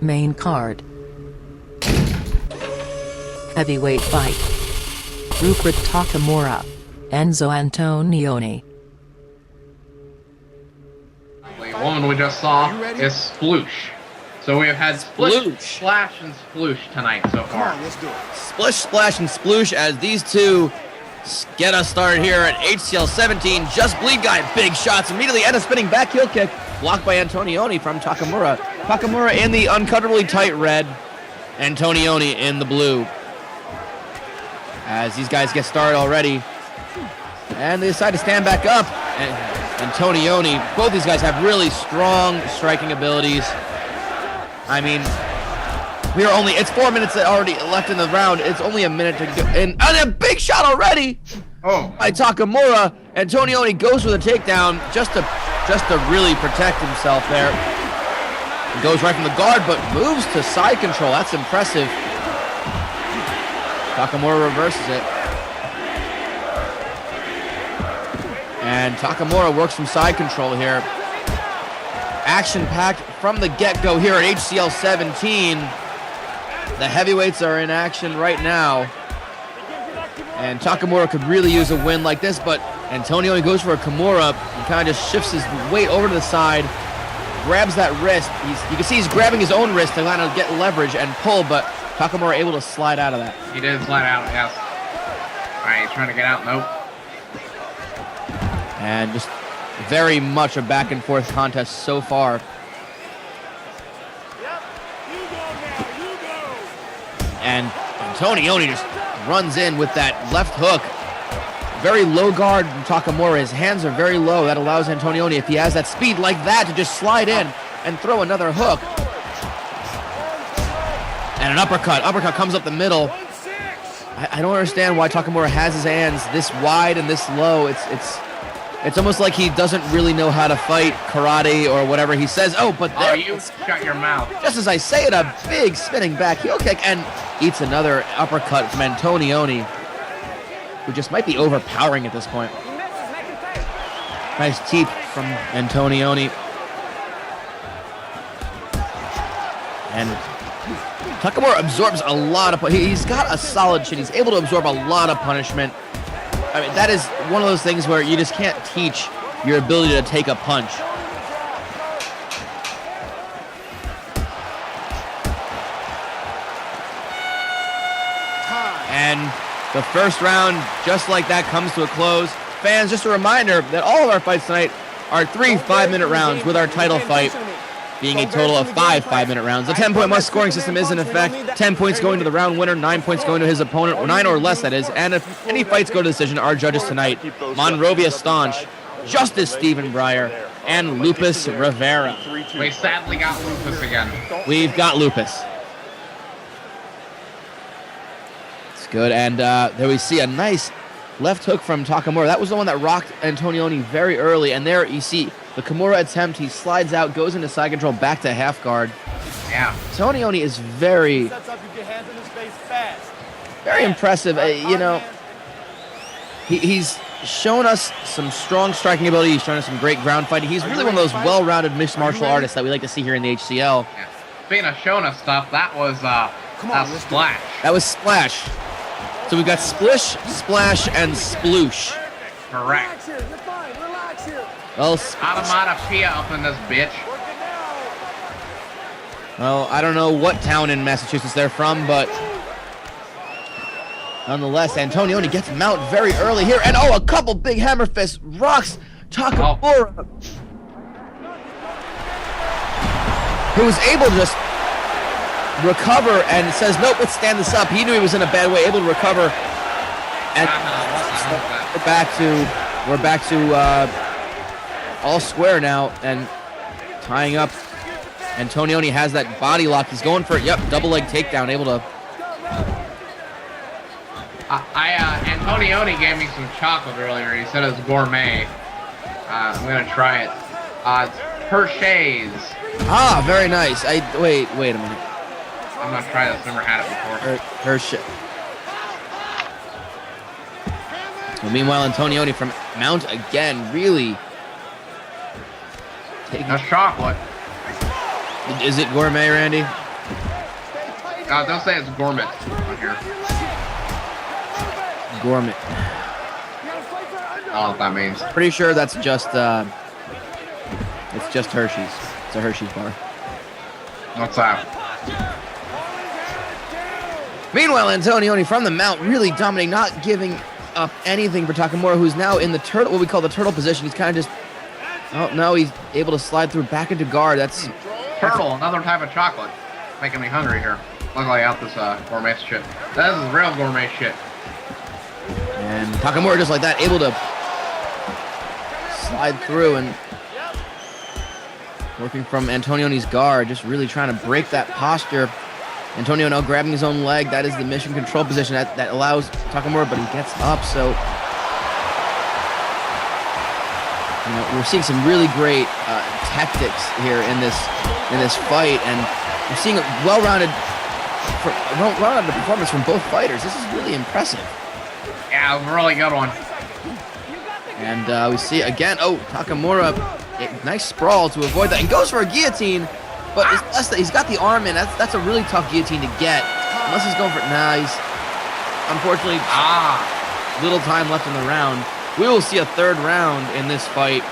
Main card. Heavyweight fight. Rupert Takamura. Enzo Antonioni. The woman we just saw is Sploosh. So we have had Splish, Splash, and Sploosh tonight so far. Come on, let's do it. Splish, Splash, and Sploosh as these two get us started here at HCL 17. Just Bleed Guy, big shots immediately, and a spinning back heel kick blocked by Antonioni from Takamura. Takamura in the uncomfortably tight red, Antonioni in the blue. As these guys get started already, and they decide to stand back up. And Antonioni, both these guys have really strong striking abilities. I mean, it's 4 minutes already left in the round. It's only a minute to go. And a big shot already by Takamura. Antonioni goes for the takedown just to really protect himself there. He goes right from the guard, but moves to side control. That's impressive. Takamura reverses it. And Takamura works from side control here. Action-packed from the get-go here at HCL 17. The heavyweights are in action right now. And Takamura could really use a win like this, but Antonioni goes for a Kimura and kind of just shifts his weight over to the side, grabs that wrist. You can see he's grabbing his own wrist to kind of get leverage and pull, but Takamura able to slide out of that. He did slide out, yes. All right, he's trying to get out. Nope. And just very much a back and forth contest so far. And Antonioni just runs in with that left hook. Very low guard from Takamura. His hands are very low. That allows Antonioni, if he has that speed like that, to just slide in and throw another hook. And an uppercut. Uppercut comes up the middle. I don't understand why Takamura has his hands this wide and this low. It's almost like he doesn't really know how to fight karate or whatever he says. Oh, but there, you shut your mouth. just as I say it, a big spinning back heel kick and eats another uppercut from Antonioni, who just might be overpowering at this point. Nice teep from Antonioni. And Takamura absorbs a lot of... He's got a solid chin. He's able to absorb a lot of punishment. I mean, that is one of those things where you just can't teach your ability to take a punch. And the first round, just like that, comes to a close. Fans, just a reminder that all of our fights tonight are 3 5-minute rounds, with our title fight being a total of 5 5-minute rounds. The 10-point must scoring system is in effect. 10 points going to the round winner, 9 points going to his opponent, or 9 or less, that is. And if any fights go to decision, our judges tonight, Monrovia Staunch, Justice Stephen Breyer, and Lupus Rivera. We sadly got Lupus again. We've got Lupus. It's good. And there we see a nice left hook from Takamura. That was the one that rocked Antonioni very early. And there you see the Kimura attempt. He slides out, goes into side control, back to half guard. Yeah. Antonioni is very impressive. He's shown us some strong striking ability. He's shown us some great ground fighting. He's really one of those well-rounded mixed martial artists that we like to see here in the HCL. Yeah. Speaking of showing us stuff, that was Splash. That was Splash. So we've got Splish, Splash, and Sploosh. Correct. Well, Automatopoeia up in this bitch. Well, I don't know what town in Massachusetts they're from, but nonetheless, Antonioni gets him out very early here. And a couple big hammer fists rocks Takamura, who was able to just recover and says, nope, let's stand this up. He knew he was in a bad way, able to recover. And we're back to all square now and tying up. Antonioni has that body lock. He's going for it. Yep, double leg takedown, able to. Antonioni gave me some chocolate earlier. He said it was gourmet. I'm gonna try it. It's Hershey's. Ah, very nice. Wait a minute. I'm gonna try this. Never had it before. Hershey. Well, meanwhile, Antonioni from Mount again, really taking. That's chocolate. Is it gourmet, Randy? They'll say it's gourmet on here. Gourmet. I don't know what that means. Pretty sure that's just it's just Hershey's. It's a Hershey's bar. What's that? Meanwhile, Antonioni from the mount really dominating, not giving up anything for Takamura, who's now in the turtle, what we call the turtle position. He's kind of just, oh no, he's able to slide through back into guard. That's turtle, another type of chocolate. Making me hungry here. Luckily, I got this gourmet shit. That is real gourmet shit. And Takamura just like that, able to slide through and working from Antonioni's guard, just really trying to break that posture. Antonio now grabbing his own leg. That is the mission control position that allows Takamura, but he gets up. So, you know, we're seeing some really great tactics here in this fight, and we're seeing a well-rounded performance from both fighters. This is really impressive. Yeah, it was a really good one. And we see again, Takamura, nice sprawl to avoid that, and goes for a guillotine, but it's less that he's got the arm in. That's a really tough guillotine to get. Unless he's going for it. Nah, he's unfortunately little time left in the round. We will see a third round in this fight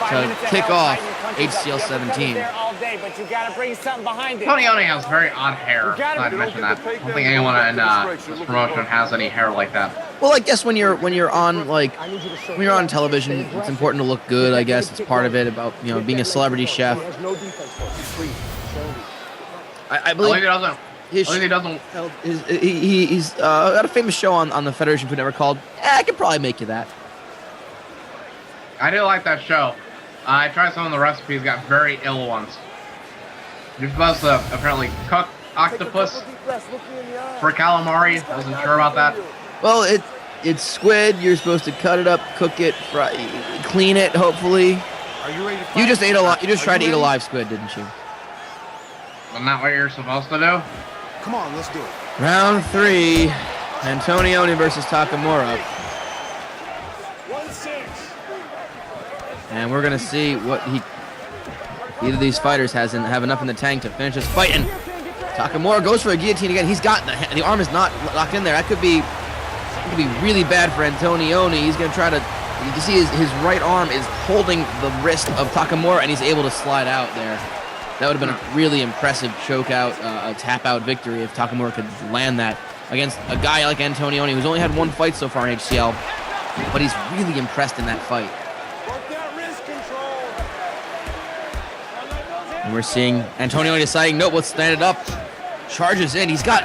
to kick off HCL 17. Antonioni has very odd hair. Not to mention that. I don't think anyone in this promotion has any hair like that. Well, I guess when you're on television, it's important to look good. I guess it's part of it about being a celebrity chef. I believe he doesn't. He's got a famous show on the Federation Food Network called. I could probably make you that. I do like that show. I tried some of the recipes, got very ill ones. You're supposed to apparently cook octopus for calamari. Wasn't sure about that. Well, it's squid. You're supposed to cut it up, cook it, fry, clean it. Hopefully, are you ready to fight? You just ate a lot. You just tried to eat a live squid, didn't you? Isn't that what you're supposed to do? Come on, let's do it. Round 3, Antonioni versus Takamura. 1-6. And we're gonna see what either of these fighters have enough in the tank to finish this fight. And Takamura goes for a guillotine again. He's got the arm is not locked in there. That could be really bad for Antonioni. He's gonna try to. You can see his right arm is holding the wrist of Takamura, and he's able to slide out there. That would have been a really impressive choke-out, a tap-out victory if Takamura could land that against a guy like Antonioni, who's only had one fight so far in HCL, but he's really impressed in that fight. And we're seeing Antonioni deciding, nope, let's stand it up. Charges in. He's got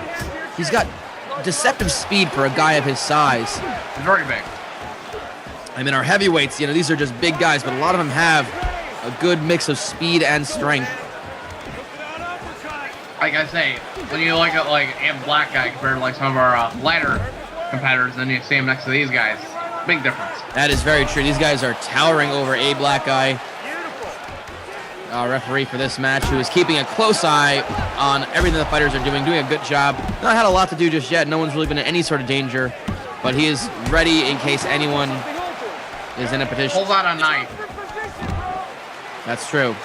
deceptive speed for a guy of his size. He's very big. I mean, our heavyweights, these are just big guys, but a lot of them have a good mix of speed and strength. Like I say, when you look at a black guy compared to some of our lighter competitors, then you see him next to these guys. Big difference. That is very true. These guys are towering over a black guy. Referee for this match, who is keeping a close eye on everything the fighters are doing a good job. Not had a lot to do just yet. No one's really been in any sort of danger, but he is ready in case anyone is in a petition. Pulls out a knife. That's true.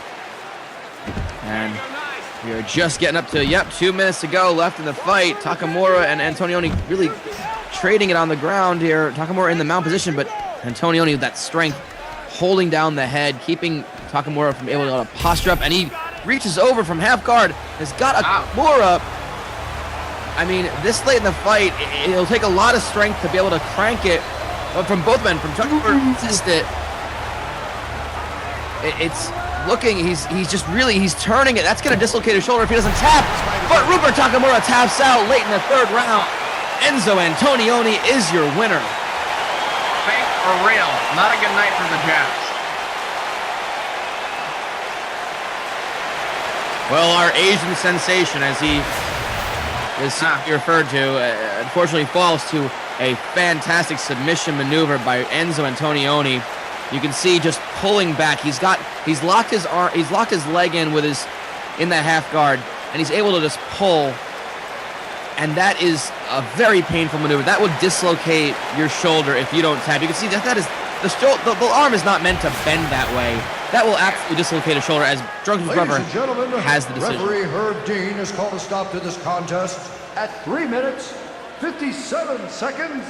And we are just getting up to 2 minutes to go left in the fight. Takamura and Antonioni really trading it on the ground here. Takamura in the mount position, but Antonioni with that strength, holding down the head, keeping Takamura from able to posture up, and he reaches over from half guard, has got Takamura. I mean, this late in the fight, it'll take a lot of strength to be able to crank it, but from both men, from Takamura to resist it. It's looking, he's turning it. That's going to dislocate his shoulder if he doesn't tap. But Rupert Takamura taps out late in the third round. Enzo Antonioni is your winner. Fake or real? Not a good night for the Jets. Well, our Asian sensation, as he is referred to, unfortunately falls to a fantastic submission maneuver by Enzo Antonioni. You can see just pulling back. He's locked his leg in in that half guard, and he's able to just pull. And that is a very painful maneuver. That would dislocate your shoulder if you don't tap. You can see that is the arm is not meant to bend that way. That will absolutely dislocate a shoulder as Drunken's Ladies brother and gentlemen, has the decision. referee Herb Dean has called a stop to this contest at 3 minutes, 57 seconds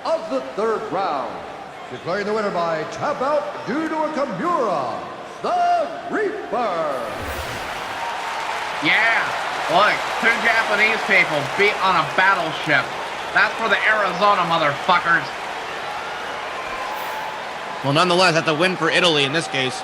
of the third round. Declaring the winner by tap out due to a Takamura, the Reaper. Yeah, look, 2 Japanese people beat on a battleship. That's for the Arizona motherfuckers. Well, nonetheless, that's a win for Italy in this case.